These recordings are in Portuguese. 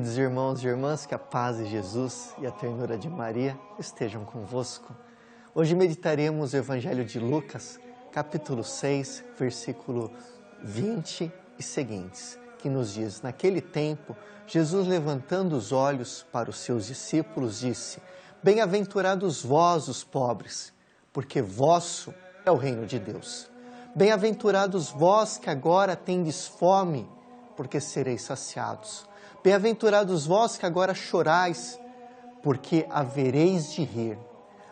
Queridos irmãos e irmãs, que a paz de Jesus e a ternura de Maria estejam convosco. Hoje meditaremos o Evangelho de Lucas, capítulo 6, versículo 20 e seguintes, que nos diz: naquele tempo, Jesus, levantando os olhos para os seus discípulos, disse: bem-aventurados vós, os pobres, porque vosso é o reino de Deus. Bem-aventurados vós que agora tendes fome, porque sereis saciados. Bem-aventurados vós que agora chorais, porque havereis de rir.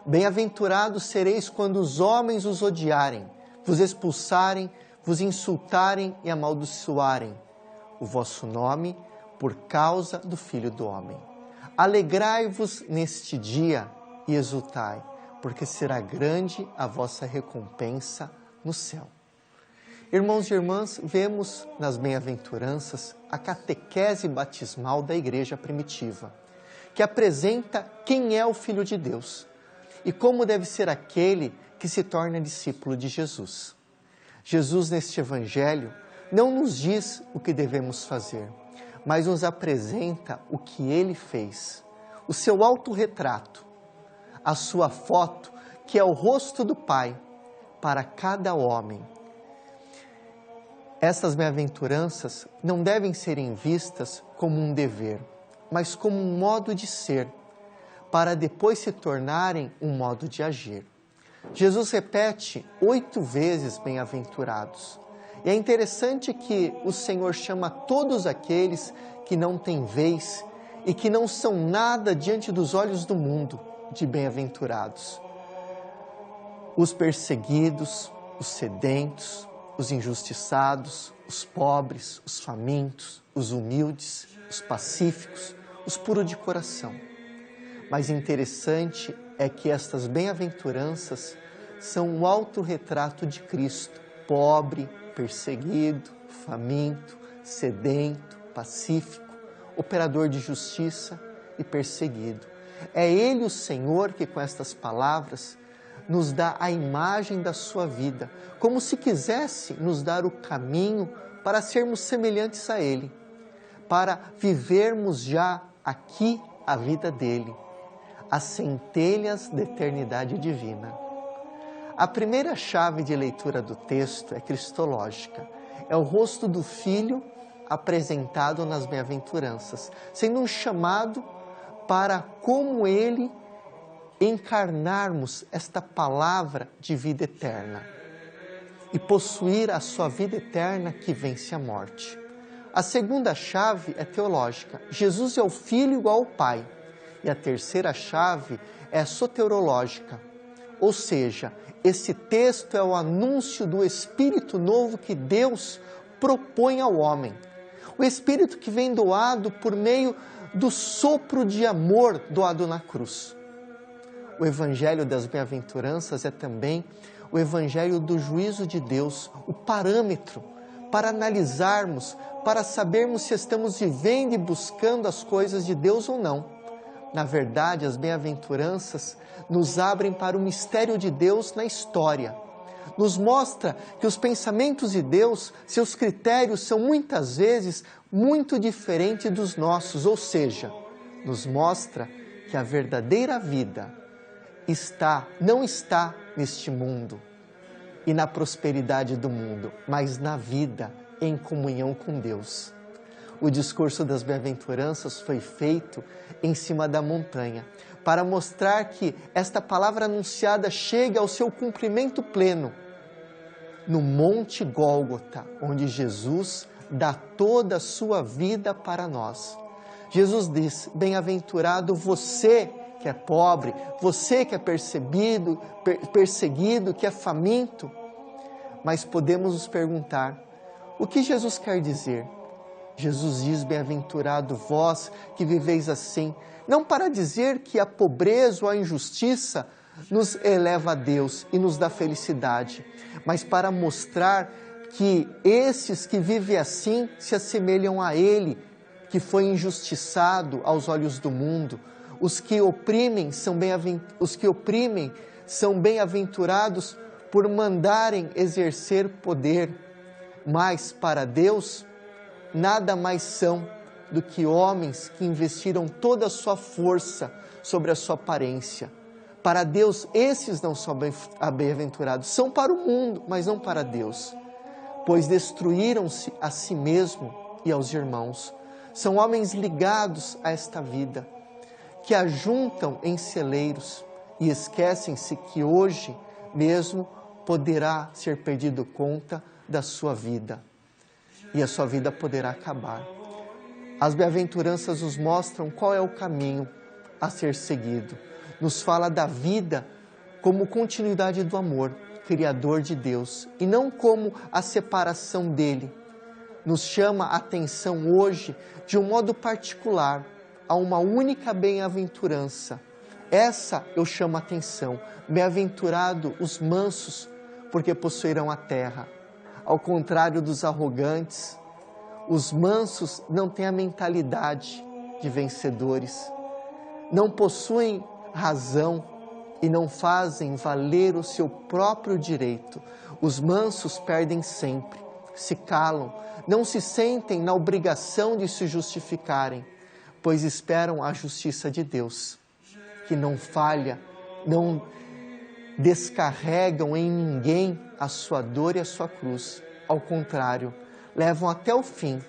Bem-aventurados sereis quando os homens os odiarem, vos expulsarem, vos insultarem e amaldiçoarem o vosso nome por causa do Filho do Homem. Alegrai-vos neste dia e exultai, porque será grande a vossa recompensa no céu. Irmãos e irmãs, vemos nas bem-aventuranças a catequese batismal da igreja primitiva, que apresenta quem é o Filho de Deus e como deve ser aquele que se torna discípulo de Jesus. Jesus, neste evangelho, não nos diz o que devemos fazer, mas nos apresenta o que ele fez, o seu autorretrato, a sua foto, que é o rosto do Pai para cada homem. Estas bem-aventuranças não devem ser vistas como um dever, mas como um modo de ser, para depois se tornarem um modo de agir. Jesus repete 8 vezes bem-aventurados. E é interessante que o Senhor chama todos aqueles que não têm vez e que não são nada diante dos olhos do mundo de bem-aventurados. Os perseguidos, os sedentos, os injustiçados, os pobres, os famintos, os humildes, os pacíficos, os puros de coração. Mas interessante é que estas bem-aventuranças são o autorretrato de Cristo, pobre, perseguido, faminto, sedento, pacífico, operador de justiça e perseguido. É Ele, o Senhor, que com estas palavras nos dá a imagem da sua vida, como se quisesse nos dar o caminho para sermos semelhantes a Ele, para vivermos já aqui a vida dEle, as centelhas da eternidade divina. A primeira chave de leitura do texto é cristológica, é o rosto do Filho apresentado nas bem-aventuranças, sendo um chamado para como Ele encarnarmos esta palavra de vida eterna e possuir a sua vida eterna que vence a morte. A segunda chave é teológica. Jesus é o Filho igual ao Pai. E a terceira chave é soterológica. Ou seja, esse texto é o anúncio do Espírito novo que Deus propõe ao homem. O Espírito que vem doado por meio do sopro de amor doado na cruz. O Evangelho das Bem-aventuranças é também o Evangelho do juízo de Deus, o parâmetro para analisarmos, para sabermos se estamos vivendo e buscando as coisas de Deus ou não. Na verdade, as bem-aventuranças nos abrem para o mistério de Deus na história. Nos mostra que os pensamentos de Deus, seus critérios são muitas vezes muito diferentes dos nossos, ou seja, nos mostra que a verdadeira vida não está neste mundo e na prosperidade do mundo, mas na vida em comunhão com Deus. O discurso das bem-aventuranças foi feito em cima da montanha, para mostrar que esta palavra anunciada chega ao seu cumprimento pleno no Monte Gólgota, onde Jesus dá toda a sua vida para nós. Jesus diz: bem-aventurado você que é pobre, você que é perseguido, que é faminto. Mas podemos nos perguntar, o que Jesus quer dizer? Jesus diz: bem-aventurado vós que viveis assim, não para dizer que a pobreza ou a injustiça nos eleva a Deus e nos dá felicidade, mas para mostrar que esses que vivem assim se assemelham a Ele, que foi injustiçado aos olhos do mundo. Os que oprimem são bem-aventurados por mandarem exercer poder, mas para Deus nada mais são do que homens que investiram toda a sua força sobre a sua aparência. Para Deus, esses não são bem-aventurados, são para o mundo, mas não para Deus, pois destruíram-se a si mesmo e aos irmãos. São homens ligados a esta vida, que ajuntam em celeiros e esquecem-se que hoje mesmo poderá ser perdido conta da sua vida e a sua vida poderá acabar. As bem-aventuranças nos mostram qual é o caminho a ser seguido. Nos fala da vida como continuidade do amor, criador de Deus, e não como a separação dele. Nos chama a atenção hoje, de um modo particular, a uma única bem-aventurança. Essa eu chamo a atenção. Bem-aventurado os mansos, porque possuirão a terra. Ao contrário dos arrogantes, os mansos não têm a mentalidade de vencedores, não possuem razão e não fazem valer o seu próprio direito. Os mansos perdem sempre, se calam, não se sentem na obrigação de se justificarem, pois esperam a justiça de Deus, que não falha, não descarregam em ninguém a sua dor e a sua cruz. Ao contrário, levam até o fim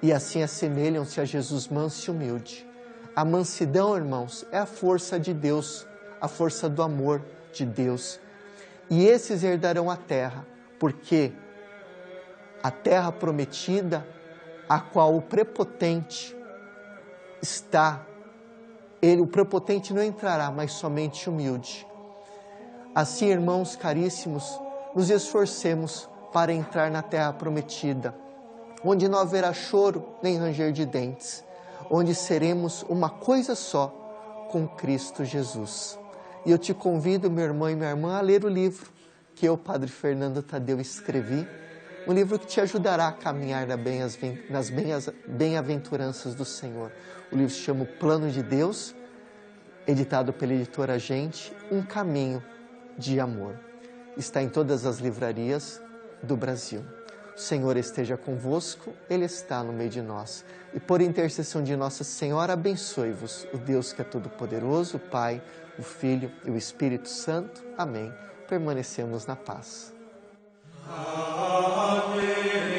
e assim assemelham-se a Jesus manso e humilde. A mansidão, irmãos, é a força de Deus, a força do amor de Deus. E esses herdarão a terra, porque a terra prometida, a qual o prepotente está, o prepotente não entrará, mas somente humilde. Assim, irmãos caríssimos, nos esforcemos para entrar na terra prometida, onde não haverá choro nem ranger de dentes, onde seremos uma coisa só com Cristo Jesus. E eu te convido, meu irmão e minha irmã, a ler o livro que eu, Padre Fernando Tadeu, escrevi, um livro que te ajudará a caminhar nas bem-aventuranças do Senhor. O livro se chama O Plano de Deus, editado pela editora Gente, um caminho de amor. Está em todas as livrarias do Brasil. O Senhor esteja convosco, Ele está no meio de nós. E por intercessão de Nossa Senhora, abençoe-vos o Deus que é todo-poderoso, o Pai, o Filho e o Espírito Santo. Amém. Permanecemos na paz. Amém.